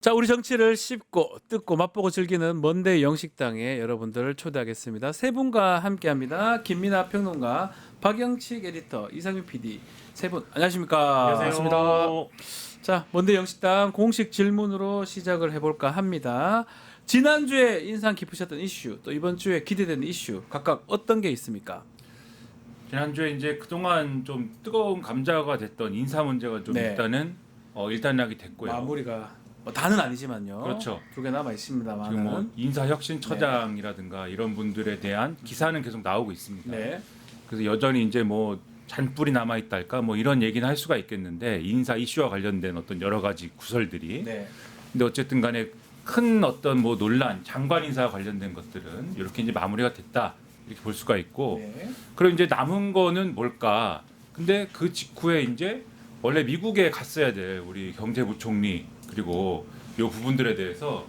자, 우리 정치를 씹고 뜯고 맛보고 즐기는 먼데이 영식당에 여러분들을 초대하겠습니다. 세 분과 함께합니다. 김민아 평론가, 박영칙 에디터, 이상민 PD 세 분 안녕하십니까? 안녕하세요. 자, 먼데이 영식당 공식 질문으로 시작을 해볼까 합니다. 지난주에 인상 깊으셨던 이슈, 또 이번 주에 기대되는 이슈 각각 어떤 게 있습니까? 지난주에 이제 그동안 좀 뜨거운 감자가 됐던 인사 문제가 좀 네. 일단은 일단락이 됐고요. 마무리가 다는 아니지만요. 그렇죠. 두 개 남아 있습니다만은. 지금 뭐 인사혁신처장이라든가 이런 분들에 대한 기사는 계속 나오고 있습니다. 네. 그래서 여전히 이제 뭐 잔불이 남아 있달까 뭐 이런 얘기는 할 수가 있겠는데 인사 이슈와 관련된 어떤 여러 가지 구설들이. 네. 근데 어쨌든 간에 큰 어떤 뭐 논란, 장관 인사와 관련된 것들은 이렇게 이제 마무리가 됐다 이렇게 볼 수가 있고. 네. 그럼 이제 남은 거는 뭘까? 근데 그 직후에 이제 원래 미국에 갔어야 될 우리 경제부총리 그리고 요 부분들에 대해서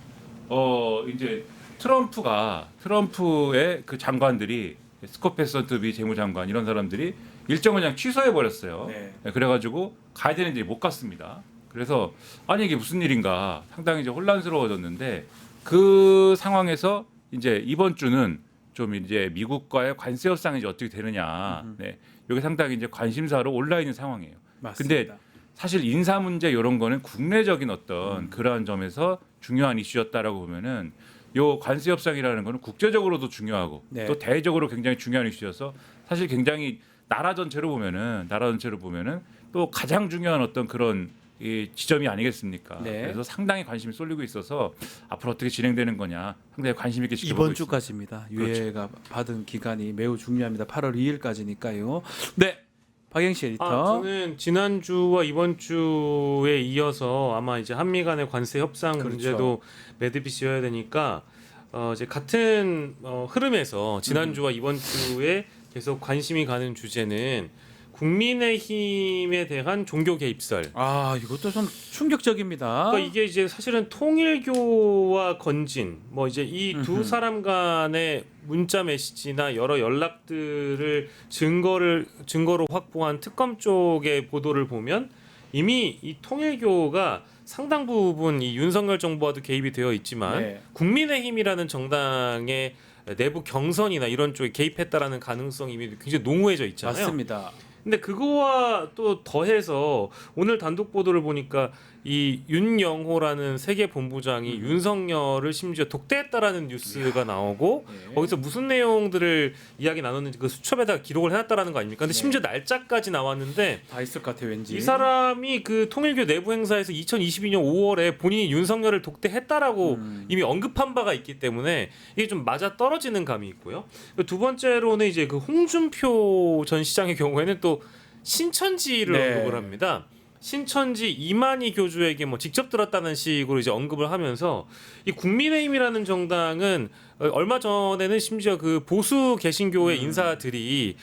이제 트럼프의 그 장관들이 스콧 베선트비 재무장관 이런 사람들이 일정을 그냥 취소해 버렸어요. 네. 그래가지고 가야 되는데 못 갔습니다. 그래서 아니 이게 무슨 일인가 상당히 이제 혼란스러워졌는데 그 상황에서 이제 이번 주는 좀 이제 미국과의 관세 협상이 이제 어떻게 되느냐, 네, 이게 상당히 이제 관심사로 올라 있는 상황이에요. 맞습니다. 근데 사실 인사 문제 이런 거는 국내적인 어떤 그러한 점에서 중요한 이슈였다라고 보면은 요 관세 협상이라는 거는 국제적으로도 중요하고 네. 또 대외적으로 굉장히 중요한 이슈여서 사실 굉장히 나라 전체로 보면은 또 가장 중요한 어떤 그런 이 지점이 아니겠습니까? 네. 그래서 상당히 관심이 쏠리고 있어서 앞으로 어떻게 진행되는 거냐 상당히 관심 있게 지켜보고 이번 있습니다. 주까지입니다. 그렇죠. 유예가 받은 기간이 매우 중요합니다. 8월 2일까지니까요. 네, 박영식 에디터. 저는 지난주와 이번 주에 이어서 아마 이제 한미 간의 관세 협상 그렇죠. 문제도 매듭이어야 되니까 이제 같은 흐름에서 지난주와 이번 주에 계속 관심이 가는 주제는 국민의힘에 대한 종교 개입설. 이것도 좀 충격적입니다. 그러니까 이게 이제 사실은 통일교와 건진 뭐 이제 이 두 사람 간의 문자 메시지나 여러 연락들을 증거로 확보한 특검 쪽의 보도를 보면 이미 이 통일교가 상당 부분 이 윤석열 정부와도 개입이 되어 있지만 네. 국민의힘이라는 정당의 내부 경선이나 이런 쪽에 개입했다라는 가능성이 이미 굉장히 농후해져 있잖아요. 맞습니다. 근데 그거와 또 더해서 오늘 단독 보도를 보니까 이 윤영호라는 세계 본부장이 윤석열을 심지어 독대했다라는 뉴스가 나오고 네. 거기서 무슨 내용들을 이야기 나눴는지 그 수첩에다가 기록을 해놨다라는 거 아닙니까? 근데 네. 심지어 날짜까지 나왔는데 다 있을 것 같아 왠지. 이 사람이 그 통일교 내부 행사에서 2022년 5월에 본인이 윤석열을 독대했다라고 이미 언급한 바가 있기 때문에 이게 좀 맞아 떨어지는 감이 있고요. 두 번째로는 이제 그 홍준표 전 시장의 경우에는 또 신천지를 네. 언급을 합니다. 신천지 이만희 교주에게 뭐 직접 들었다는 식으로 이제 언급을 하면서 이 국민의힘이라는 정당은 얼마 전에는 심지어 그 보수 개신교의 인사들이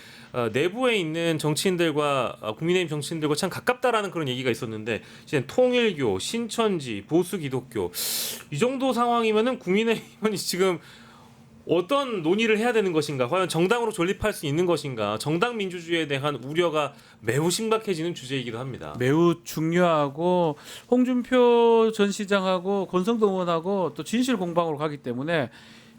내부에 있는 정치인들과 국민의힘 정치인들과 참 가깝다라는 그런 얘기가 있었는데 이제 통일교, 신천지, 보수 기독교 이 정도 상황이면은 국민의힘은 지금 어떤 논의를 해야 되는 것인가? 과연 정당으로 존립할 수 있는 것인가? 정당 민주주의에 대한 우려가 매우 심각해지는 주제이기도 합니다. 매우 중요하고 홍준표 전 시장하고 권성동 의원하고 또 진실 공방으로 가기 때문에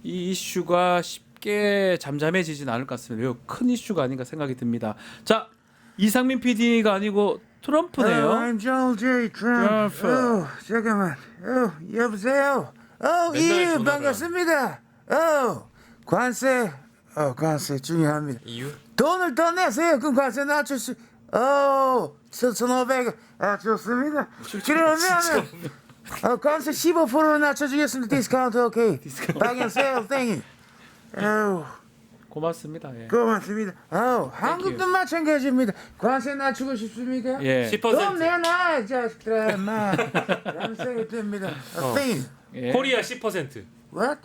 이 이슈가 쉽게 잠잠해지진 않을 것 같습니다. 매우 큰 이슈가 아닌가 생각이 듭니다. 자, 이상민 PD가 아니고 트럼프네요. I'm Donald J. Trump. Trump. 잠깐만. 여보세요. 맨날 예, 전화를 반갑습니다. 관세 중요합니다. 이유? 돈을 더 내세요. 그럼 관세 낮출 수. 7,500. 좋습니다. 그러면은 관세 15% 낮춰주겠습니다. 디스카운트 오케이. 박연세요, 땡이. 고맙습니다. 예. 고맙습니다. 한국도 마찬가지입니다. 관세 낮추고 싶습니까? 예. 10%. 돈 내놔, 이 자식들아, 인마. 감사하게 됩니다. 땡. 예. 코리아 10%. What? Where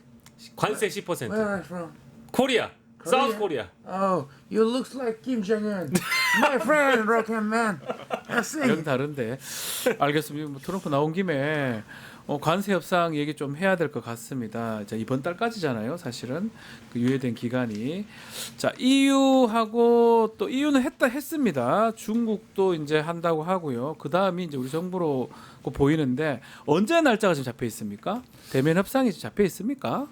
관세 am 10%. I from? 코리아. 사우스 코리아. Oh, you look like Kim Jong-un. My friend, Rocketman. I 영 think. 다른데. 알겠습니다. 뭐 트럼프 나온 김에 관세 협상 얘기 좀 해야 될 것 같습니다. 자, 이번 달까지잖아요, 사실은 그 유예된 기간이. 자, EU하고 또 EU는 했습니다. 중국도 이제 한다고 하고요. 그 다음이 이제 우리 정부로 보이는데 언제 날짜가 지금 잡혀 있습니까? 대면 협상이 지금 잡혀 있습니까?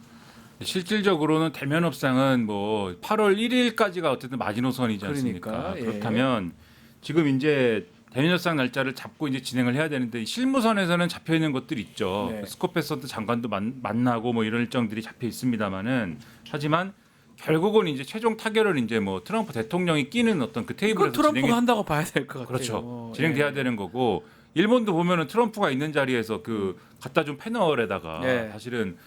실질적으로는 대면 협상은 뭐 8월 1일까지가 어쨌든 마지노선이지 않습니까? 그러니까, 예. 그렇다면 지금 이제 대면 협상 날짜를 잡고 이제 진행을 해야 되는데 실무선에서는 잡혀 있는 것들이 있죠. 네. 스코페서드 장관도 만나고 뭐 이런 일정들이 잡혀 있습니다만은 하지만 결국은 이제 최종 타결을 이제 뭐 트럼프 대통령이 끼는 어떤 그 이거 테이블에서 트럼프가 한다고 봐야 될 것 같아요. 그렇죠. 진행돼야 예. 되는 거고 일본도 보면은 트럼프가 있는 자리에서 그 갖다 준 패널에다가 네. 사실은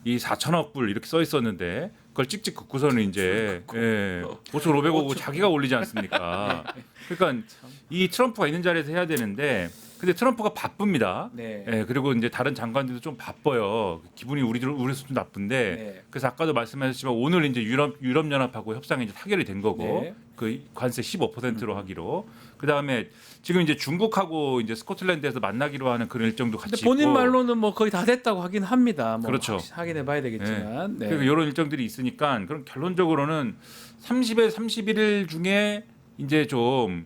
이 4천억 불 이렇게 써 있었는데 그걸 찍찍 긋고서는 이제 5,500억 자기가 올리지 않습니까? 그러니까 이 트럼프가 있는 자리에서 해야 되는데 근데 트럼프가 바쁩니다. 네. 예, 그리고 이제 다른 장관들도 좀 바빠요. 기분이 우리로서 좀 나쁜데 네. 그래서 아까도 말씀하셨지만 오늘 이제 유럽 연합하고 협상이 이제 타결이 된 거고 네. 그 관세 15%로 하기로 그 다음에 지금 이제 중국하고 이제 스코틀랜드에서 만나기로 하는 그런 일정도 같이 근데 본인 있고 말로는 뭐 거의 다 됐다고 하긴 합니다. 뭐 그렇죠. 확인해봐야 되겠지만. 네. 그리고 이런 일정들이 있으니까 그럼 결론적으로는 30에 31일 중에 이제 좀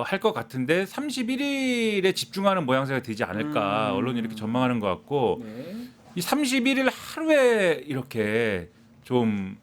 할 것 같은데 31일에 집중하는 모양새가 되지 않을까 언론이 이렇게 전망하는 것 같고 네. 이 31일 하루에 이렇게 좀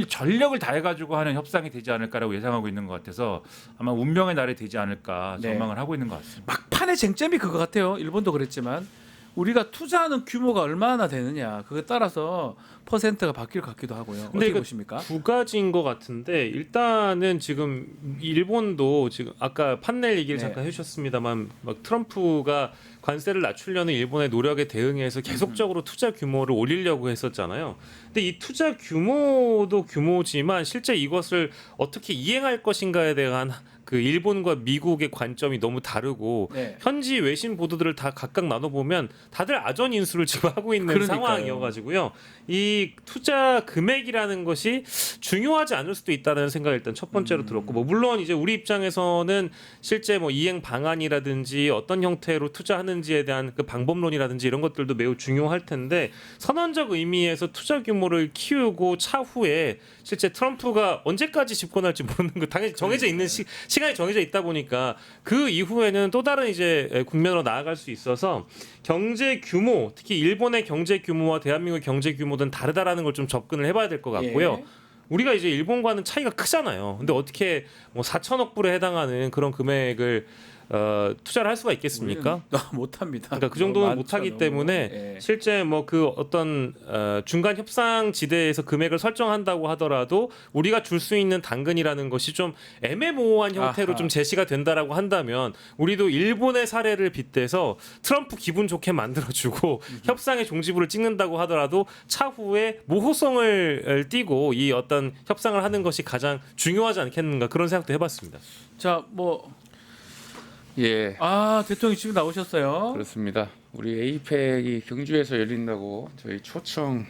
전력을 다해가지고 하는 협상이 되지 않을까라고 예상하고 있는 것 같아서 아마 운명의 날이 되지 않을까 네. 전망을 하고 있는 것 같습니다. 막판의 쟁점이 그거 같아요. 일본도 그랬지만 우리가 투자하는 규모가 얼마나 되느냐 그거에 따라서 퍼센트가 바뀔 것 같기도 하고요. 근데 어떻게 이거 보십니까? 두 가지인 것 같은데 일단은 지금 일본도 지금 아까 판넬 얘기를 네. 잠깐 해주셨습니다만 막 트럼프가 관세를 낮추려는 일본의 노력에 대응해서 계속적으로 투자 규모를 올리려고 했었잖아요. 근데 이 투자 규모도 규모지만 실제 이것을 어떻게 이행할 것인가에 대한 그 일본과 미국의 관점이 너무 다르고 네. 현지 외신 보도들을 다 각각 나눠 보면 다들 아전 인수를 지금 하고 있는 그러니까요. 상황이어가지고요. 이 투자 금액이라는 것이 중요하지 않을 수도 있다는 생각이 일단 첫 번째로 들었고, 뭐 물론 이제 우리 입장에서는 실제 뭐 이행 방안이라든지 어떤 형태로 투자하는지에 대한 그 방법론이라든지 이런 것들도 매우 중요할 텐데 선언적 의미에서 투자 규모를 키우고 차후에 실제 트럼프가 언제까지 집권할지 모르는 거 당연히 정해져 있는 시간이 정해져 있다 보니까 그 이후에는 또 다른 이제 국면으로 나아갈 수 있어서 경제 규모, 특히 일본의 경제 규모와 대한민국의 경제 규모는 다르다라는 걸 좀 접근을 해봐야 될 것 같고요. 예. 우리가 이제 일본과는 차이가 크잖아요. 근데 어떻게 뭐 4천억 불에 해당하는 그런 금액을 투자를 할 수가 있겠습니까? 못합니다. 그러니까 그 정도는 많죠, 못하기 너무. 때문에 예. 실제 뭐 그 어떤 중간 협상 지대에서 금액을 설정한다고 하더라도 우리가 줄 수 있는 당근이라는 것이 좀 애매모호한 형태로 아하. 좀 제시가 된다라고 한다면 우리도 일본의 사례를 빗대서 트럼프 기분 좋게 만들어주고 협상의 종지부를 찍는다고 하더라도 차후에 모호성을 띠고 이 어떤 협상을 하는 것이 가장 중요하지 않겠는가 그런 생각도 해봤습니다. 자, 뭐 예, 대통령이 지금 나오셨어요. 그렇습니다. 우리 에이펙이 경주에서 열린다고 저희 초청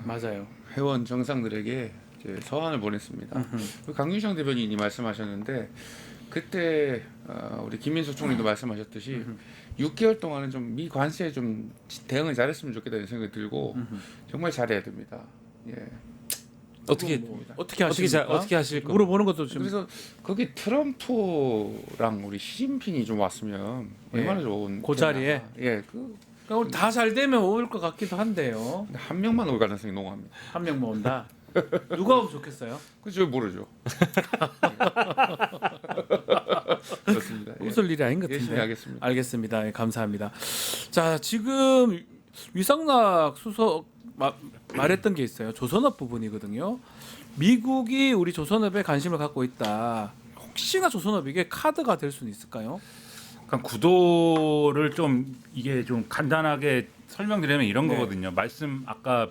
맞아요. 회원 정상들에게 이제 서한을 보냈습니다. 강균성 대변인이 말씀하셨는데 그때 우리 김민수 총리도 말씀하셨듯이 6개월 동안은 좀 미 관세에 좀 대응을 잘했으면 좋겠다는 생각이 들고 정말 잘해야 됩니다. 예. 어떻게 어떻게 하십니까? 어떻게 하실 겁니까? 물어보는 것도 좀 그래서 거기 트럼프랑 우리 시진핑이 좀 왔으면 예. 얼마나 좋은 그 자리에? 예, 그러니까 다 잘 되면 올 것 같기도 한데요. 근데 한 명만 올 가능성이 농후합니다. 한 명 모은다. 누가 오면 좋겠어요? 그저 모르죠. 그렇습니다. 예. 웃을 일이 아닌 것 열심히 같은데. 하겠습니다. 알겠습니다. 예, 감사합니다. 자, 지금 위상락 수석 말했던 게 있어요. 조선업 부분이거든요. 미국이 우리 조선업에 관심을 갖고 있다. 혹시나 조선업이 이게 카드가 될 수는 있을까요? 그러니까 구도를 좀 이게 좀 간단하게 설명드리면 이런 네. 거거든요. 말씀 아까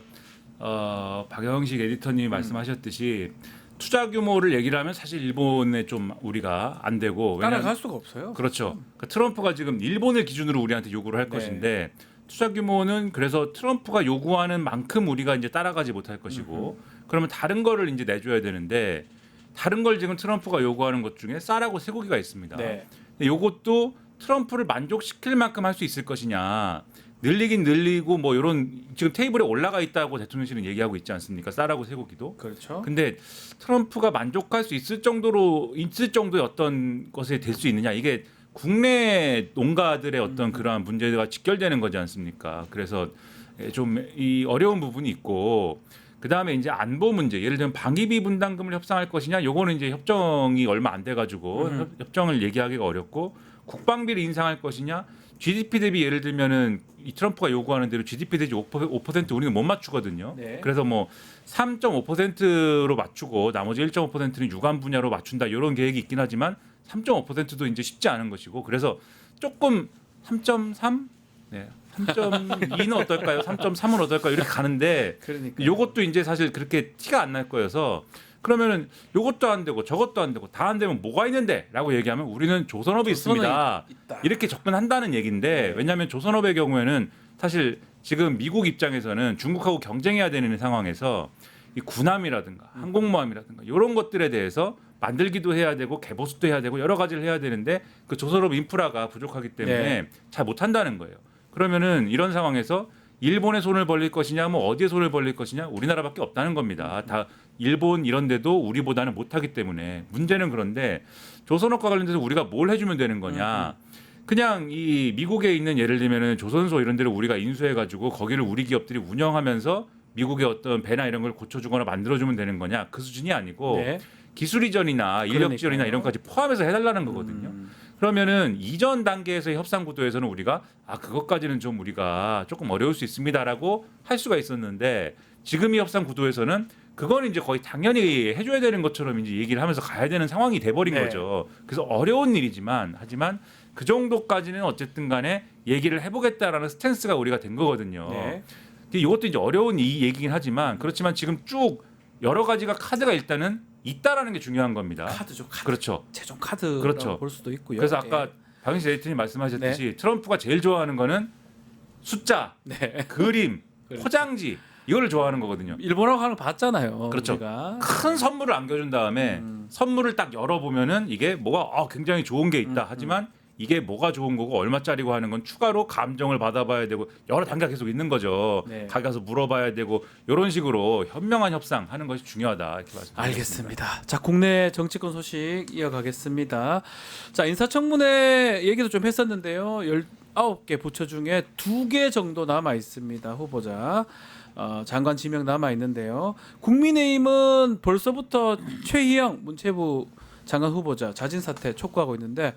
박영식 에디터님이 말씀하셨듯이 투자 규모를 얘기를 하면 사실 일본에 좀 우리가 안 되고 따라갈 수가 없어요. 그렇죠. 그러니까 트럼프가 지금 일본을 기준으로 우리한테 요구를 할 네. 것인데 투자 규모는 그래서 트럼프가 요구하는 만큼 우리가 이제 따라가지 못할 것이고 그러면 다른 거를 이제 내줘야 되는데 다른 걸 지금 트럼프가 요구하는 것 중에 쌀하고 쇠고기가 있습니다. 네. 근데 요것도 트럼프를 만족시킬 만큼 할 수 있을 것이냐. 늘리긴 늘리고 뭐 이런 지금 테이블에 올라가 있다고 대통령실은 얘기하고 있지 않습니까? 쌀하고 쇠고기도. 그렇죠. 근데 트럼프가 만족할 수 있을 정도의 어떤 것에 될 수 있느냐. 이게 국내 농가들의 어떤 그러한 문제가 직결되는 거지 않습니까? 그래서 좀 이 어려운 부분이 있고 그다음에 이제 안보 문제. 예를 들면 방위비 분담금을 협상할 것이냐. 요거는 이제 협정이 얼마 안 돼 가지고 협정을 얘기하기가 어렵고 국방비를 인상할 것이냐. GDP 대비 예를 들면은 이 트럼프가 요구하는 대로 GDP 대비 5% 우리는 못 맞추거든요. 네. 그래서 뭐 3.5%로 맞추고 나머지 1.5%는 유관 분야로 맞춘다 이런 계획이 있긴 하지만 3.5%도 이제 쉽지 않은 것이고 그래서 조금 3.3, 네, 3.2는 어떨까요? 3.3은 어떨까요? 이렇게 가는데 그러니까 요것도 이제 사실 그렇게 티가 안 날 거여서 그러면은 요것도 안 되고 저것도 안 되고 다 안 되면 뭐가 있는데라고 얘기하면 우리는 조선업이 있습니다. 있다. 이렇게 접근한다는 얘기인데 왜냐하면 조선업의 경우에는 사실 지금 미국 입장에서는 중국하고 경쟁해야 되는 상황에서 이 군함이라든가 항공모함이라든가 이런 것들에 대해서 만들기도 해야 되고 개보수도 해야 되고 여러 가지를 해야 되는데 그 조선업 인프라가 부족하기 때문에 네. 잘 못한다는 거예요. 그러면은 이런 상황에서 일본의 손을 벌릴 것이냐, 뭐 어디에 손을 벌릴 것이냐, 우리나라밖에 없다는 겁니다. 다 일본 이런 데도 우리보다는 못하기 때문에 문제는 그런데 조선업과 관련돼서 우리가 뭘 해주면 되는 거냐? 그냥 이 미국에 있는 예를 들면은 조선소 이런 데를 우리가 인수해가지고 거기를 우리 기업들이 운영하면서 미국의 어떤 배나 이런 걸 고쳐주거나 만들어주면 되는 거냐? 그 수준이 아니고 네. 기술 이전이나 인력 지원이나 이런 것까지 포함해서 해달라는 거거든요. 그러면은 이전 단계에서의 협상 구도에서는 우리가 그것까지는 좀 우리가 조금 어려울 수 있습니다라고 할 수가 있었는데 지금 이 협상 구도에서는 그건 이제 거의 당연히 해줘야 되는 것처럼 이제 얘기를 하면서 가야 되는 상황이 돼버린 네. 거죠. 그래서 어려운 일이지만 하지만 그 정도까지는 어쨌든 간에 얘기를 해보겠다라는 스탠스가 우리가 된 거거든요. 네. 근데 이것도 이제 어려운 이 얘기긴 하지만 그렇지만 지금 쭉 여러 가지가 카드가 일단은 있다라는 게 중요한 겁니다. 카드죠. 카드. 그렇죠. 최종 카드라고 그렇죠. 볼 수도 있고요. 그래서 아까 예. 박영실 에디터님 말씀하셨듯이 트럼프가 제일 좋아하는 거는 숫자, 네. 그림, 그렇죠. 포장지 이거를 좋아하는 거거든요. 일본어로 하는 거 봤잖아요. 그렇죠. 우리가. 큰 선물을 안겨준 다음에 선물을 딱 열어보면은 이게 뭐가 굉장히 좋은 게 있다. 하지만 이게 뭐가 좋은 거고 얼마짜리고 하는 건 추가로 감정을 받아봐야 되고 여러 단계가 계속 있는 거죠. 네. 가게 가서 물어봐야 되고 이런 식으로 현명한 협상하는 것이 중요하다 이렇게 말씀드립니다. 알겠습니다. 자, 국내 정치권 소식 이어가겠습니다. 자, 인사청문회 얘기도 좀 했었는데요. 19개 부처 중에 2개 정도 남아 있습니다. 후보자. 장관 지명 남아 있는데요. 국민의힘은 벌써부터 최희영 문체부 장관 후보자 자진 사퇴 촉구하고 있는데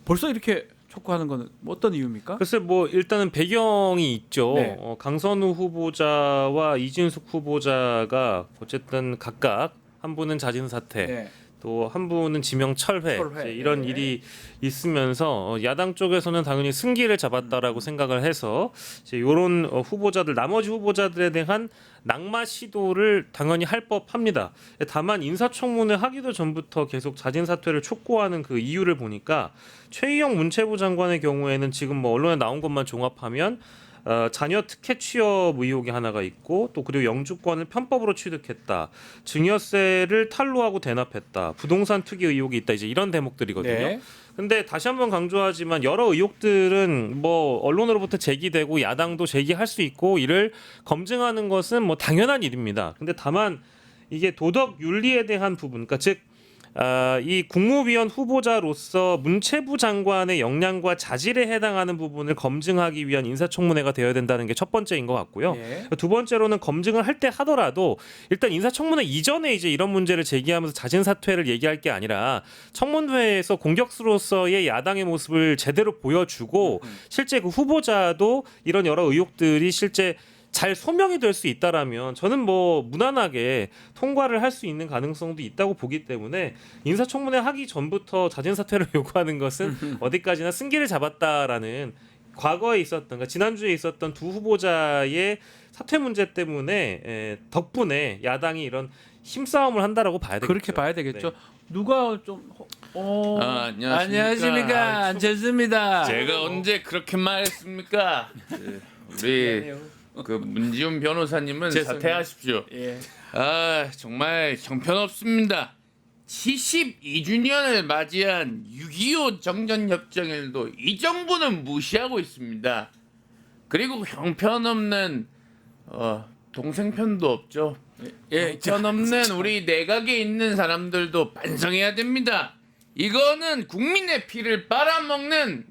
벌써 이렇게 촉구하는 건 어떤 이유입니까? 글쎄 뭐 일단은 배경이 있죠. 네. 강선우 후보자와 이진숙 후보자가 어쨌든 각각 한 분은 자진 사퇴, 네. 또 한 분은 지명 철회, 철회. 이제 이런 네. 일이 있으면서 야당 쪽에서는 당연히 승기를 잡았다라고 생각을 해서 이제 이런 후보자들 나머지 후보자들에 대한 낙마 시도를 당연히 할 법합니다. 다만 인사청문회 하기도 전부터 계속 자진 사퇴를 촉구하는 그 이유를 보니까 최희영 문체부 장관의 경우에는 지금 뭐 언론에 나온 것만 종합하면 자녀 특혜 취업 의혹이 하나가 있고 또 그리고 영주권을 편법으로 취득했다, 증여세를 탈루하고 대납했다, 부동산 투기 의혹이 있다, 이제 이런 대목들이거든요. 네. 근데 다시 한번 강조하지만 여러 의혹들은 뭐 언론으로부터 제기되고 야당도 제기할 수 있고 이를 검증하는 것은 뭐 당연한 일입니다. 근데 다만 이게 도덕 윤리에 대한 부분, 그러니까 즉 이 국무위원 후보자로서 문체부 장관의 역량과 자질에 해당하는 부분을 검증하기 위한 인사청문회가 되어야 된다는 게 첫 번째인 것 같고요. 예. 두 번째로는 검증을 할 때 하더라도 일단 인사청문회 이전에 이제 이런 문제를 제기하면서 자진 사퇴를 얘기할 게 아니라 청문회에서 공격수로서의 야당의 모습을 제대로 보여주고 실제 그 후보자도 이런 여러 의혹들이 실제 잘 소명이 될 수 있다라면 저는 뭐 무난하게 통과를 할 수 있는 가능성도 있다고 보기 때문에 인사청문회 하기 전부터 자진 사퇴를 요구하는 것은 어디까지나 승기를 잡았다라는 과거에 있었던, 그러니까 지난주에 있었던 두 후보자의 사퇴 문제 때문에 덕분에 야당이 이런 힘싸움을 한다라고 봐야 되겠죠. 그렇게 봐야 되겠죠. 네. 누가 좀 안녕하십니까. 안녕하십니까. 안철수입니다. 제가 언제 그렇게 말했습니까? 우리 그 문지훈 변호사님은 죄송해요. 사퇴하십시오. 예. 정말 형편없습니다. 72주년을 맞이한 6.25 정전협정일도 이 정부는 무시하고 있습니다. 그리고 형편없는 동생편도 없죠. 형편없는 우리 내각에 있는 사람들도 반성해야 됩니다. 이거는 국민의 피를 빨아먹는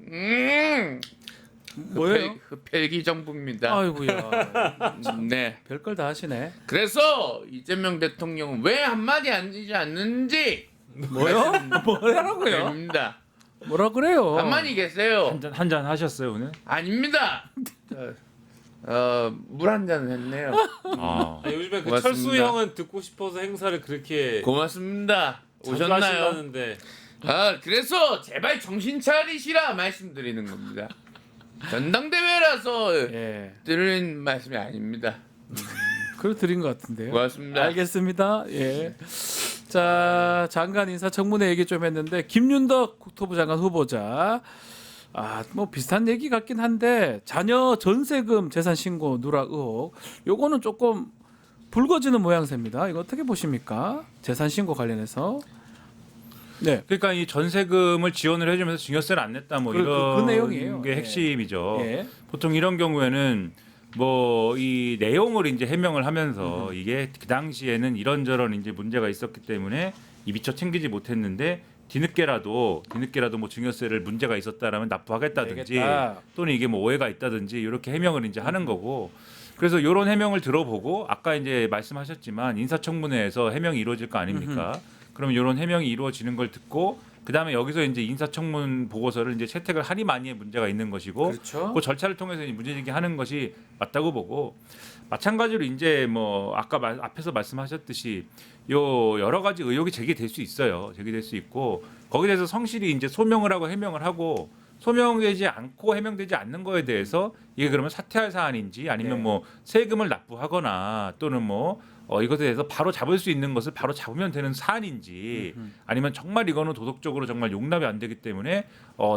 뭐예요? 흡혈기 정부입니다. 아이고야. 네. 별걸 다 하시네. 그래서 이재명 대통령은 왜 한마디 안 하지 않는지 뭐요? 뭐라고요? 입니다. 뭐라 그래요? 가만히 계세요. 한잔 하셨어요 오늘? 아닙니다. 물 한 잔 했네요. 아. 요즘에 그 고맙습니다. 철수 형은 듣고 싶어서 행사를 그렇게 고맙습니다. 자주 오셨나요? 하신다는데 그래서 제발 정신 차리시라 말씀드리는 겁니다. 전당대회라서 예. 드리는 말씀이 아닙니다. 그걸 드린 것 같은데요. 고맙습니다. 알겠습니다. 예. 자, 장관 인사청문회 얘기 좀 했는데 김윤덕 국토부 장관 후보자 뭐 비슷한 얘기 같긴 한데 자녀 전세금 재산 신고 누락 의혹 요거는 조금 불거지는 모양새입니다. 이거 어떻게 보십니까? 재산 신고 관련해서. 네. 그러니까 이 전세금을 지원을 해주면서 증여세를 안 냈다 뭐 이런 그 내용이에요. 게 핵심이죠. 예. 보통 이런 경우에는 뭐 이 내용을 이제 해명을 하면서 이게 그 당시에는 이런저런 이제 문제가 있었기 때문에 이 미처 챙기지 못했는데 뒤늦게라도 뭐 증여세를 문제가 있었다라면 납부하겠다든지 내겠다. 또는 이게 뭐 오해가 있다든지 이렇게 해명을 이제 하는 거고. 그래서 이런 해명을 들어보고 아까 이제 말씀하셨지만 인사청문회에서 해명이 이루어질 거 아닙니까? 그럼 이런 해명이 이루어지는 걸 듣고 그 다음에 여기서 이제 인사청문 보고서를 이제 채택을 하니 마니에 문제가 있는 것이고 그렇죠. 그 절차를 통해서 문제제기하는 것이 맞다고 보고 마찬가지로 이제 뭐 아까 앞에서 말씀하셨듯이 요 여러 가지 의혹이 제기될 수 있어요. 제기될 수 있고 거기에 대해서 성실히 이제 소명을 하고 해명을 하고 소명되지 않고 해명되지 않는 거에 대해서 이게 그러면 사퇴할 사안인지 아니면 네. 뭐 세금을 납부하거나 또는 뭐 이것에 대해서 바로 잡을 수 있는 것을 바로 잡으면 되는 사안인지 아니면 정말 이거는 도덕적으로 정말 용납이 안 되기 때문에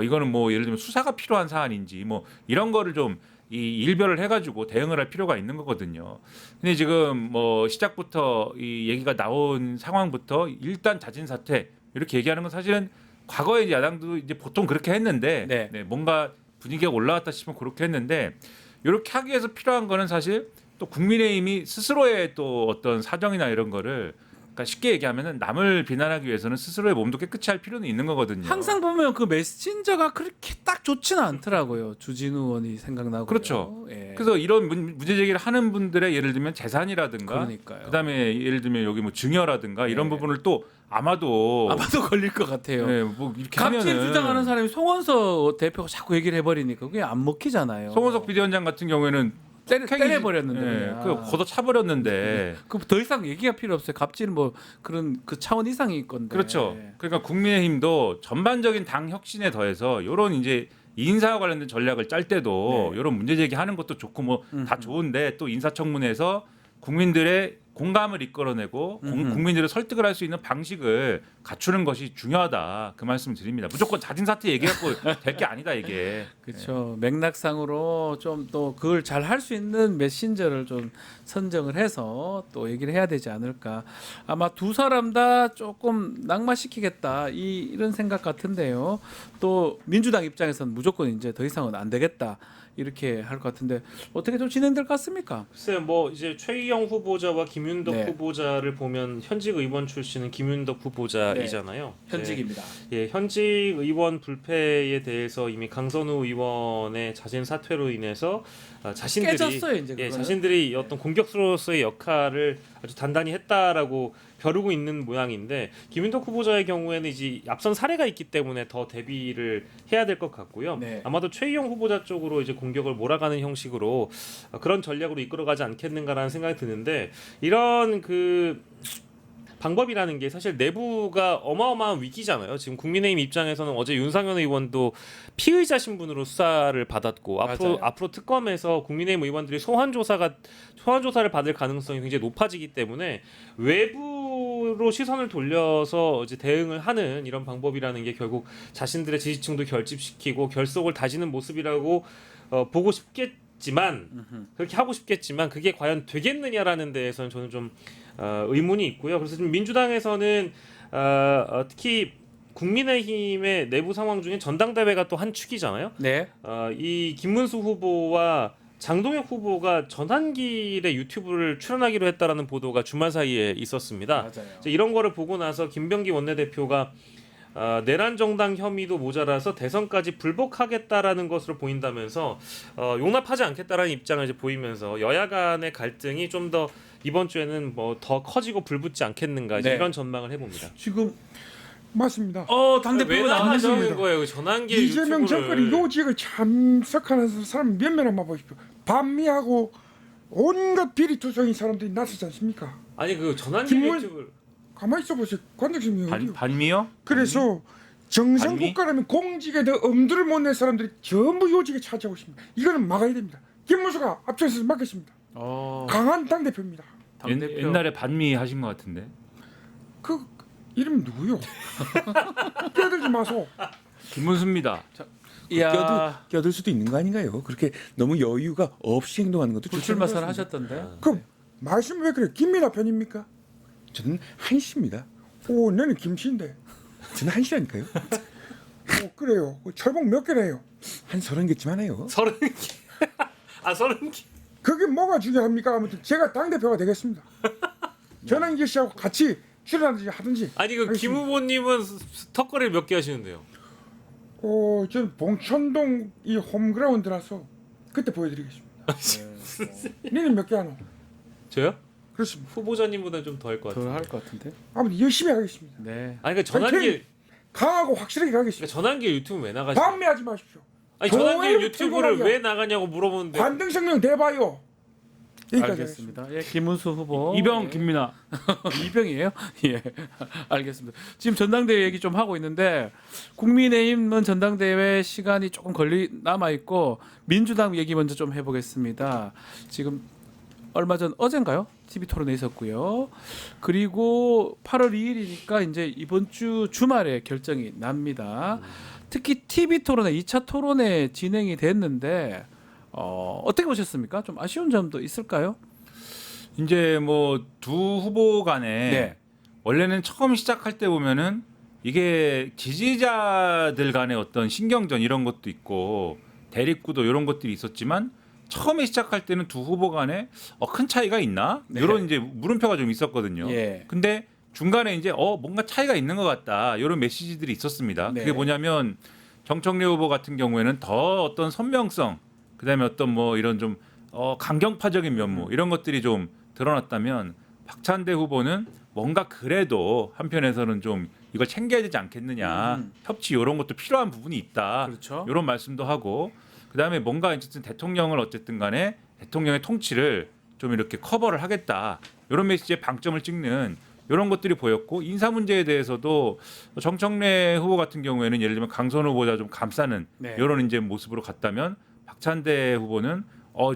이거는 뭐 예를 들면 수사가 필요한 사안인지 뭐 이런 거를 좀 이 일별을 해가지고 대응을 할 필요가 있는 거거든요. 근데 지금 뭐 시작부터 이 얘기가 나온 상황부터 일단 자진 사퇴 이렇게 얘기하는 건 사실은 과거에 이제 야당도 이제 보통 그렇게 했는데 네. 뭔가 분위기가 올라왔다 싶으면 그렇게 했는데 이렇게 하기 위해서 필요한 거는 사실 또 국민의힘이 스스로의 또 어떤 사정이나 이런 거를 그러니까 쉽게 얘기하면은 남을 비난하기 위해서는 스스로의 몸도 깨끗이 할 필요는 있는 거거든요. 항상 보면 그 메신저가 그렇게 딱 좋지는 않더라고요. 주진우 의원이 생각나고. 그렇죠. 예. 그래서 이런 문제 제기를 하는 분들의 예를 들면 재산이라든가 그러니까요. 그다음에 예를 들면 여기 뭐 증여라든가 이런 네. 부분을 또 아마도 걸릴 것 같아요. 네, 뭐 이렇게 갑질 하면은 주장하는 사람이 송원석 대표가 자꾸 얘기를 해버리니까 그게 안 먹히잖아요. 송원석 비대위원장 같은 경우에는 때려버렸는데 그냥. 그 걷어 차버렸는데 그 더 이상 얘기가 필요 없어요. 갑질은 뭐 그런 그 차원 이상일 건데. 그렇죠. 그러니까 국민의힘도 전반적인 당 혁신에 더해서 이런 이제 인사와 관련된 전략을 짤 때도 네. 이런 문제 제기하는 것도 좋고 뭐 다 좋은데 또 인사청문회에서 국민들의 공감을 이끌어내고 국민들을 설득을 할 수 있는 방식을 갖추는 것이 중요하다. 그 말씀 드립니다. 무조건 자진 사퇴 얘기하고 될 게 아니다 이게. 그렇죠. 맥락상으로 좀 또 그걸 잘 할 수 있는 메신저를 좀 선정을 해서 또 얘기를 해야 되지 않을까. 아마 두 사람 다 조금 낙마시키겠다 이런 생각 같은데요. 또 민주당 입장에서는 무조건 이제 더 이상은 안 되겠다. 이렇게 할 것 같은데 어떻게 좀 진행될 것 같습니까? 글쎄 뭐 이제 최희영 후보자와 김윤덕 네. 후보자를 보면 현직 의원 출신은 김윤덕 후보자이잖아요. 현직입니다. 예, 현직 의원 불패에 대해서 이미 강선우 의원의 자진 사퇴로 인해서 자신들이 깨졌어요, 이제 그거는. 자신들이 어떤 공격수로서의 역할을 아주 단단히 했다라고 벼르고 있는 모양인데 김윤덕 후보자의 경우에는 이제 앞선 사례가 있기 때문에 더 대비를 해야 될 것 같고요. 네. 아마도 최희영 후보자 쪽으로 이제 공격을 몰아가는 형식으로 그런 전략으로 이끌어가지 않겠는가라는 생각이 드는데 이런 그 방법이라는 게 사실 내부가 어마어마한 위기잖아요. 지금 국민의힘 입장에서는 어제 윤상현 의원도 피의자 신분으로 수사를 받았고 맞아요. 앞으로 특검에서 국민의힘 의원들이 소환 조사를 받을 가능성이 굉장히 높아지기 때문에 외부로 시선을 돌려서 이제 대응을 하는 이런 방법이라는 게 결국 자신들의 지지층도 결집시키고 결속을 다지는 모습이라고 보고 싶겠지만 그렇게 하고 싶겠지만 그게 과연 되겠느냐라는 데에서는 저는 좀 의문이 있고요. 그래서 지금 민주당에서는 특히 국민의힘의 내부 상황 중에 전당대회가 또 한 축이잖아요. 네. 이 김문수 후보와 장동혁 후보가 전환길에 유튜브를 출연하기로 했다라는 보도가 주말 사이에 있었습니다. 맞아요. 이제 이런 거를 보고 나서 김병기 원내대표가 내란 정당 혐의도 모자라서 대선까지 불복하겠다라는 것으로 보인다면서 용납하지 않겠다라는 입장을 이제 보이면서 여야 간의 갈등이 좀 더 이번 주에는 뭐 더 커지고 불붙지 않겠는가 이제 네. 이런 전망을 해봅니다. 지금 맞습니다. 당 왜 대표가 나가시는 나왔죠. 거예요? 전환길 이재명 정권이 유튜브를. 요직을 참석하는 사람 몇 명만 보십시오. 반미하고 온갖 비리투성인 사람들이 나서지 않습니까? 아니 그 전환길 김문- 유튜브를 가만히 있어보세요. 관장님이 어디요? 반미요? 그래서 정상 반미? 국가라면 공직에 더 엄두를 못 낸 사람들이 전부 요직에 차지하고 있습니다. 이거는 막아야 됩니다. 김문수가 앞장서서 막겠습니다. 강한 당대표입니다. 당대표. 옛날에 반미 하신 것 같은데. 그 이름 누구요? 끼어들지 마소. 김문수입니다. 이야. 껴들 수도 있는 거 아닌가요? 그렇게 너무 여유가 없이 행동하는 것도 불출마 좋지 않은 것 선하셨던데. 그 말씀 왜 그래? 김민아 편입니까? 같습니다. 저는 한시입니다. 오, 너는 김씨인데. 저는 한시라니까요. 오, 그래요. 철봉 몇 개래요? 한 30개쯤 하네요. 30개. 30개. 그게 뭐가 중요합니까? 아무튼 제가 당 대표가 되겠습니다. 전환기 씨하고 같이 출연하든지 하든지. 아니 그 김 하겠습니다. 후보님은 턱걸이를 몇 개 하시는데요? 저는 봉천동 이 홈그라운드라서 그때 보여드리겠습니다. 니는 몇 개 하노? 저요? 그렇습니다. 후보자님보다 좀 더 할 것 같아요. 더 할 것 같은데. 아무튼 열심히 하겠습니다. 네. 아니 그러니까 전환길 강하고 확실하게 가겠습니다. 그러니까 전환길 유튜브 왜 나가시죠? 반매하지 마십시오. 아니 전환길 조회를 유튜브를 불구하게 왜 나가냐고 물어보는데 관등성명 대봐요. 여기까지 알겠습니다. 예, 김문수 후보. 이병 예. 김민아. 이병이에요? 예. 알겠습니다. 지금 전당대회 얘기 좀 하고 있는데 국민의힘은 전당대회 시간이 조금 남아 있고 민주당 얘기 먼저 좀 해보겠습니다. 지금 얼마 전 어젠가요? TV 토론에 있었고요. 그리고 8월 2일이니까 이제 이번 주 주말에 결정이 납니다. 특히 TV 토론회 2차 토론회 진행이 됐는데 어떻게 보셨습니까? 좀 아쉬운 점도 있을까요? 이제 뭐 두 후보 간에 네. 원래는 처음 시작할 때 보면은 이게 지지자들 간의 어떤 신경전 이런 것도 있고 대립구도 이런 것들이 있었지만 처음에 시작할 때는 두 후보 간에 큰 차이가 있나? 네. 이런 이제 물음표가 좀 있었거든요. 예. 근데 중간에 이제 뭔가 차이가 있는 것 같다. 이런 메시지들이 있었습니다. 네. 그게 뭐냐면 정청래 후보 같은 경우에는 더 어떤 선명성, 그다음에 어떤 뭐 이런 좀 강경파적인 면모 이런 것들이 좀 드러났다면 박찬대 후보는 뭔가 그래도 한편에서는 좀 이걸 챙겨야 되지 않겠느냐. 협치 이런 것도 필요한 부분이 있다. 그렇죠. 이런 말씀도 하고 그다음에 뭔가 어쨌든 대통령을 어쨌든 간에 대통령의 통치를 좀 이렇게 커버를 하겠다. 이런 메시지에 방점을 찍는 이런 것들이 보였고 인사 문제에 대해서도 정청래 후보 같은 경우에는 예를 들면 강선 후보자 좀 감싸는 네. 이런 이제 모습으로 갔다면 박찬대 후보는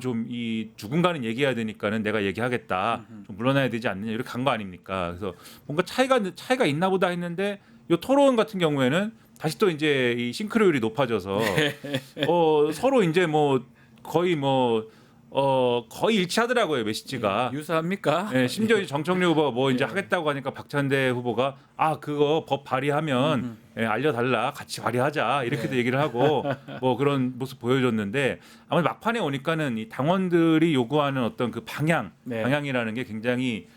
좀 이 누군가는 얘기해야 되니까는 내가 얘기하겠다. 좀 물러나야 되지 않느냐 이렇게 간 거 아닙니까? 그래서 뭔가 차이가 있나 보다 했는데 이 토론 같은 경우에는 다시 또 이제 이 싱크로율이 높아져서 서로 이제 뭐 거의 거의 일치하더라고요 메시지가. 유사합니까? 네, 심지어 이제 정청래 후보가 뭐 이제 하겠다고 하니까 박찬대 후보가 그거 법 발의하면 알려달라 같이 발의하자 이렇게도 얘기를 하고 뭐 그런 모습 보여줬는데 아마 막판에 오니까는 이 당원들이 요구하는 어떤 그 네. 방향이라는 게 굉장히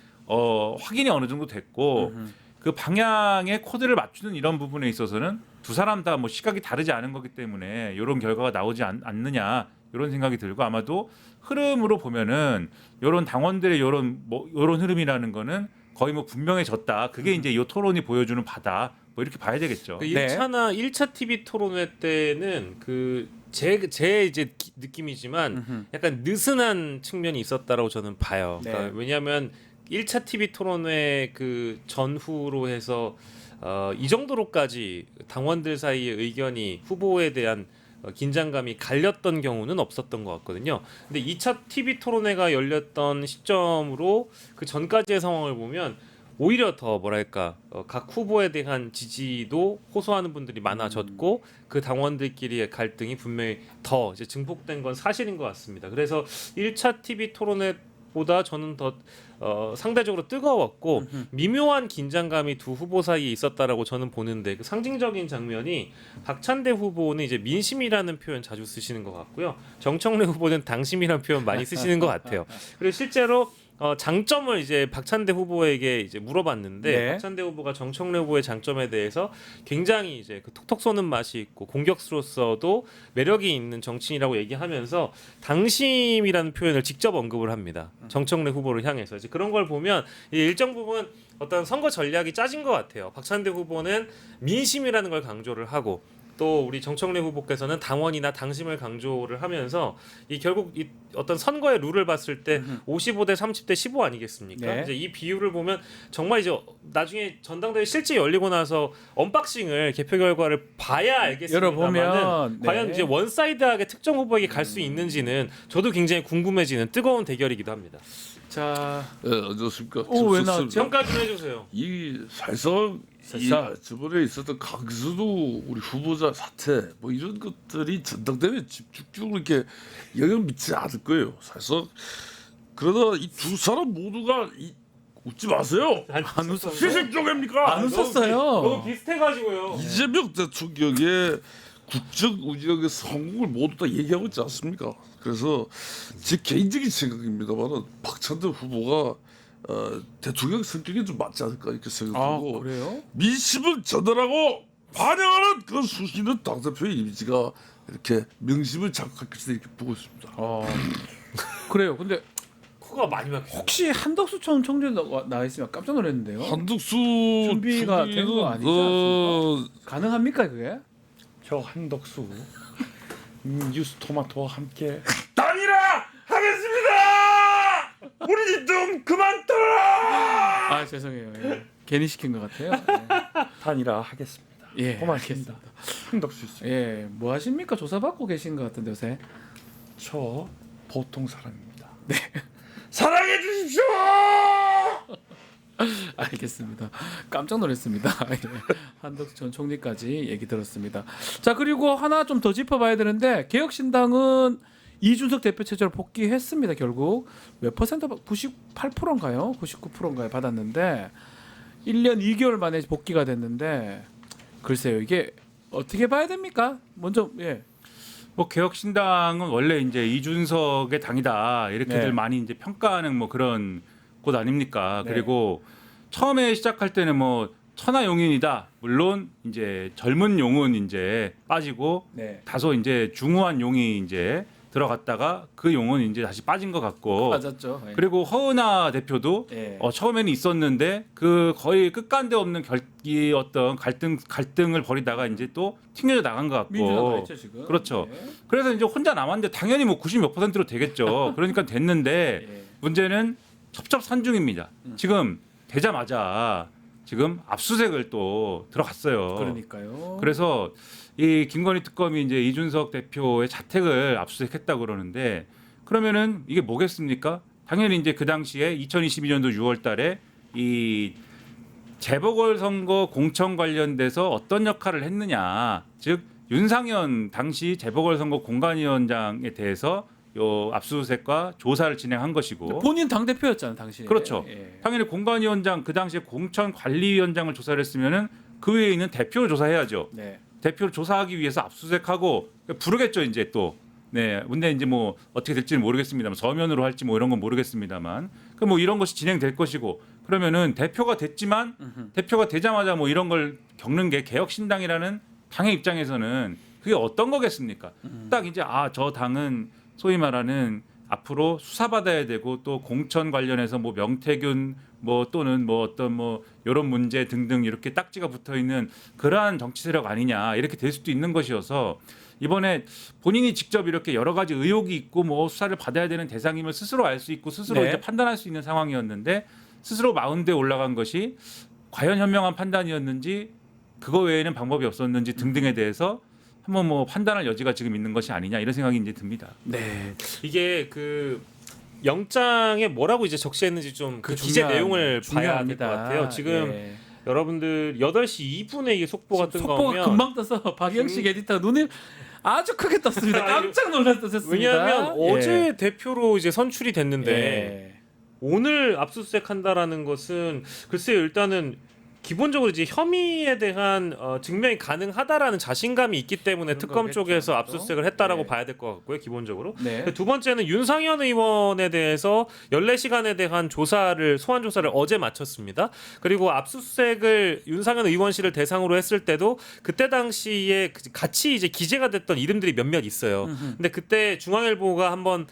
확인이 어느 정도 됐고 그 방향의 코드를 맞추는 이런 부분에 있어서는 두 사람 다 뭐 시각이 다르지 않은 거기 때문에 이런 결과가 나오지 않느냐 이런 생각이 들고 아마도 흐름으로 보면은 이런 당원들의 이런 흐름이라는 거는 거의 뭐 분명해졌다. 그게 이제 이 토론이 보여주는 바다. 뭐 이렇게 봐야 되겠죠. 그 네. 1차 TV 토론회 때는 제 이제 느낌이지만 약간 느슨한 측면이 있었다라고 저는 봐요. 네. 그러니까 왜냐하면 1차 TV 토론회 그 전후로 해서 이 정도로까지 당원들 사이의 의견이 후보에 대한 긴장감이 갈렸던 경우는 없었던 것 같거든요. 근데 2차 TV 토론회가 열렸던 시점으로 그 전까지의 상황을 보면 오히려 더 뭐랄까 각 후보에 대한 지지도 호소하는 분들이 많아졌고 그 당원들끼리의 갈등이 분명히 더 이제 증폭된 건 사실인 것 같습니다. 그래서 1차 TV 토론회 보다 저는 더 상대적으로 뜨거웠고 미묘한 긴장감이 두 후보 사이에 있었다라고 저는 보는데 그 상징적인 장면이 박찬대 후보는 이제 민심이라는 표현 자주 쓰시는 것 같고요. 정청래 후보는 당심이라는 표현 많이 쓰시는 것 같아요. 그리고 실제로 장점을 이제 박찬대 후보에게 이제 물어봤는데 네. 박찬대 후보가 정청래 후보의 장점에 대해서 굉장히 이제 그 톡톡 쏘는 맛이 있고 공격수로서도 매력이 있는 정치인이라고 얘기하면서 당심이라는 표현을 직접 언급을 합니다. 정청래 후보를 향해서 이제 그런 걸 보면 일정 부분 어떤 선거 전략이 짜진 것 같아요. 박찬대 후보는 민심이라는 걸 강조를 하고 또 우리 정청래 후보께서는 당원이나 당심을 강조를 하면서 이 결국 이 어떤 선거의 룰을 봤을 때 55대 30대 15 아니겠습니까? 네. 이제 이 비율을 보면 정말 이제 나중에 전당대회 실제 열리고 나서 언박싱을 개표 결과를 봐야 알겠습니다만은 열어보면, 네. 과연 이제 원사이드하게 특정 후보에게 갈 수 있는지는 저도 굉장히 궁금해지는 뜨거운 대결이기도 합니다. 자, 안녕하십니까. 왜 나왔죠? 평가 좀 해주세요. 이 사실상 저번에 있었던 강수도 우리 후보자 사태 뭐 이런 것들이 전당대회 집중적으로 이렇게 영향을 미치지 않을 거예요. 사실상 그러나 이 두 사람 모두가 웃지 마세요. 안 웃었어요. 시신 쪽입니까? 안 웃었어요. 너무 비슷해가지고요. 이재명 대통령의 국정 운영의 성공을 모두 다 얘기하고 있지 않습니까? 그래서 제 개인적인 생각입니다만은 박찬대 후보가 대통령 성격에 좀 맞지 않을까 이렇게 아, 생각하고 그래요? 민심을 전달하고 반영하는 그런 수시는 당대표의 이미지가 이렇게 명심을 장악할 것이다 이렇게 보고 있습니다. 그래요. 근데 코가 많이 막혀. 혹시 한덕수 전 총재 나와 있으면 깜짝 놀랐는데요. 한덕수 준비가 된 거 아니지 않습니까? 가능합니까 그게? 저 한덕수 뉴스 토마토와 함께 단일화 하겠습니다. 우리 좀 그만 떠라. 아 죄송해요. 예. 괜히 시킨 것 같아요. 예. 단일화 하겠습니다. 예, 고맙습니다. 한덕수 씨. 예, 뭐 하십니까? 조사 받고 계신 것 같은데 요새. 저 보통 사람입니다. 사랑해 주십시오. 알겠습니다. 깜짝 놀랐습니다. 예. 한덕수 전 총리까지 얘기 들었습니다. 자 그리고 하나 좀 더 짚어봐야 되는데 개혁신당은 이준석 대표 체제로 복귀했습니다. 결국 몇 퍼센트 98%인가요? 99%인가요? 받았는데 1년 2개월 만에 복귀가 됐는데 글쎄요 이게 어떻게 봐야 됩니까? 먼저 예. 뭐 개혁신당은 원래 이제 이준석의 당이다 이렇게들 네. 많이 이제 평가하는 뭐 그런 곳 아닙니까? 네. 그리고 처음에 시작할 때는 뭐 천하용인이다. 물론 이제 젊은 용은 이제 빠지고 네. 다소 이제 중후한 용이 이제 들어갔다가 그 용은 이제 다시 빠진 것 같고 맞았죠. 예. 그리고 허은하 대표도 예. 처음에는 있었는데 그 거의 끝간데 없는 이 어떤 갈등을 벌이다가 이제 또 튕겨져 나간 것 같고 민주당도 했죠 지금. 그렇죠. 예. 그래서 이제 혼자 남았는데 당연히 뭐 90 몇 %로 되겠죠. 그러니까 됐는데 예. 문제는 첩첩산중입니다. 지금 되자마자 지금 압수색을 또 들어갔어요. 그러니까요. 그래서 이 김건희 특검이 이제 이준석 대표의 자택을 압수수색했다 그러는데 그러면은 이게 뭐겠습니까? 당연히 이제 그 당시에 2022년도 6월달에 이 재보궐선거 공천 관련돼서 어떤 역할을 했느냐, 즉 윤상현 당시 재보궐선거 공관위원장에 대해서 요 압수수색과 조사를 진행한 것이고 본인 당 대표였잖아요 당시에. 그렇죠. 예. 당연히 공관위원장 그 당시에 공천관리위원장을 조사를 했으면은 그 외에 있는 대표를 조사해야죠. 네. 대표를 조사하기 위해서 압수수색하고 부르겠죠 이제 또. 네, 근데 이제 뭐 어떻게 될지는 모르겠습니다만 서면으로 할지 뭐 이런 건 모르겠습니다만 그 뭐 이런 것이 진행될 것이고 그러면은 대표가 됐지만 대표가 되자마자 뭐 이런 걸 겪는 게 개혁신당이라는 당의 입장에서는 그게 어떤 거겠습니까? 딱 이제 저 당은 소위 말하는 앞으로 수사받아야 되고 또 공천 관련해서 뭐 명태균 뭐 또는 뭐 어떤 뭐 이런 문제 등등 이렇게 딱지가 붙어 있는 그러한 정치 세력 아니냐 이렇게 될 수도 있는 것이어서 이번에 본인이 직접 이렇게 여러 가지 의혹이 있고 뭐 수사를 받아야 되는 대상임을 스스로 알 수 있고 스스로 네. 이제 판단할 수 있는 상황이었는데 스스로 마운드에 올라간 것이 과연 현명한 판단이었는지 그거 외에는 방법이 없었는지 등등에 대해서 한번 뭐 판단할 여지가 지금 있는 것이 아니냐 이런 생각이 이제 듭니다. 네. 이게 그 영장에 뭐라고 이제 적시했는지 좀 그 기재 중요한- 내용을 봐야 될 것 중요합니다. 같아요. 지금 예. 여러분들 8시 2분에 이게 속보가 뜬 속보가 거면 금방 떠서 박영식 에디터 눈이 아주 크게 떴습니다. 깜짝 놀랐었습니다. 왜냐하면 예. 어제 대표로 이제 선출이 됐는데 예. 오늘 압수수색한다라는 것은 글쎄요 일단은 기본적으로 이제 혐의에 대한 증명이 가능하다라는 자신감이 있기 때문에 그런 특검 거겠죠, 쪽에서 또. 압수수색을 했다라고 네. 봐야 될 것 같고요 기본적으로. 네. 두 번째는 윤상현 의원에 대해서 14시간에 대한 소환 조사를 어제 마쳤습니다. 그리고 압수수색을 윤상현 의원실을 대상으로 했을 때도 그때 당시에 같이 이제 기재가 됐던 이름들이 몇몇 있어요. 근데 그때 중앙일보가 한번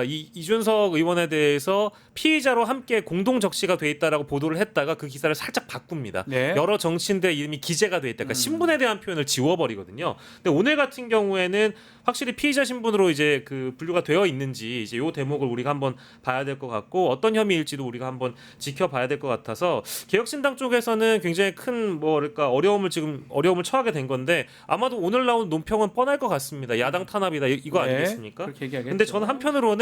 이준석 의원에 대해서 피의자로 함께 공동 적시가 돼 있다라고 보도를 했다가 그 기사를 살짝 바꿉니다. 네. 여러 정치인들의 이름이 기재가 돼 있다. 그러니까 신분에 대한 표현을 지워버리거든요. 근데 오늘 같은 경우에는 확실히 피의자 신분으로 이제 그 분류가 되어 있는지 이제 요 대목을 우리가 한번 봐야 될 것 같고 어떤 혐의일지도 우리가 한번 지켜봐야 될 것 같아서 개혁신당 쪽에서는 굉장히 큰 뭐랄까 어려움을 처하게 된 건데 아마도 오늘 나온 논평은 뻔할 것 같습니다. 야당 탄압이다 이거 네, 아니겠습니까? 그렇게 얘기하겠죠. 근데 저는 한편으로는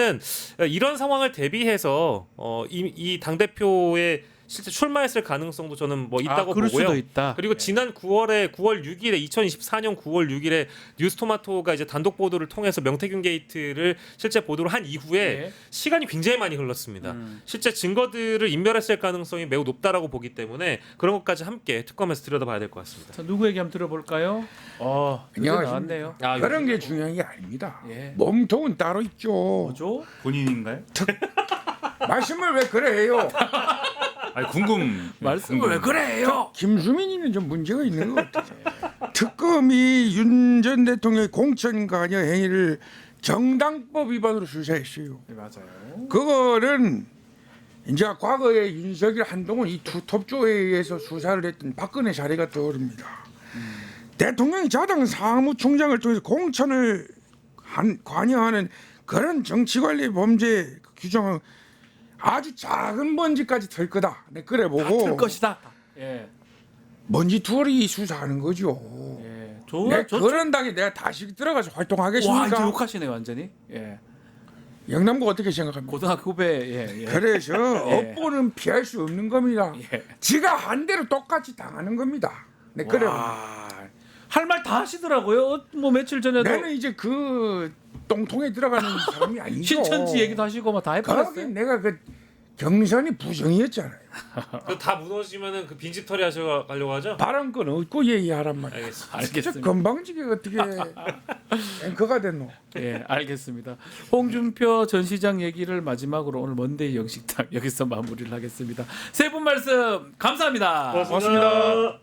이런 상황을 대비해서 이 당 대표의 실제 출마했을 가능성도 저는 뭐 있다고 그럴 보고요. 수도 있다. 그리고 지난 9월 6일에 2024년 9월 6일에 뉴스토마토가 이제 단독 보도를 통해서 명태균 게이트를 실제 보도를 한 이후에 네. 시간이 굉장히 많이 흘렀습니다. 실제 증거들을 인멸했을 가능성이 매우 높다라고 보기 때문에 그런 것까지 함께 특검에서 들여다봐야 될 것 같습니다. 자, 누구 얘기 한번 들어볼까요? 나왔네요. 그런 게 중요한 게 아닙니다. 예. 몸통은 따로 있죠. 뭐죠? 본인인가요? 말씀을 왜 그래요? 아니 궁금. 말씀을 왜 그래요? 김수민이는 좀 문제가 있는 것 같아요. 특검이 윤 전 대통령의 공천 관여 행위를 정당법 위반으로 수사했어요. 네, 맞아요. 그거는 이제 과거에 윤석열, 한동훈 이 두 톱조에 의해서 수사를 했던 박근혜 사례가 떠오릅니다. 대통령이 자당 사무총장을 통해서 공천을 관여하는 그런 정치관리 범죄 규정은 아주 작은 먼지까지 털 거다. 네, 그래 보고 다틀 것이다. 예. 먼지 투어리 수사하는 거죠. 예. 네, 그런 당에 내가 다시 들어가서 와, 활동하겠습니까? 이제 욕하시네 완전히. 예. 영남고 어떻게 생각합니까? 고등학교 후배. 예. 그래서 예. 업보는 피할 수 없는 겁니다. 예. 지가 한 대로 똑같이 당하는 겁니다. 네, 그래. 할 말 다 하시더라고요. 뭐 며칠 전에도 나는 이제 그 똥통에 들어가는 사람이 아니죠. 신천지 얘기도 하시고 뭐 다 거기 해버렸어요. 내가 그 경선이 부정이었잖아요. 다 무너지면은 그 빈집털이 하려고 하죠? 발언권 없고 얘기하란 말이야. 알겠습니다. 진짜 알겠습니다. 건방지게 어떻게 앵커가 됐노? 예, 알겠습니다. 홍준표 전 시장 얘기를 마지막으로 오늘 먼데이 영식당 여기서 마무리를 하겠습니다. 세 분 말씀 감사합니다. 고맙습니다.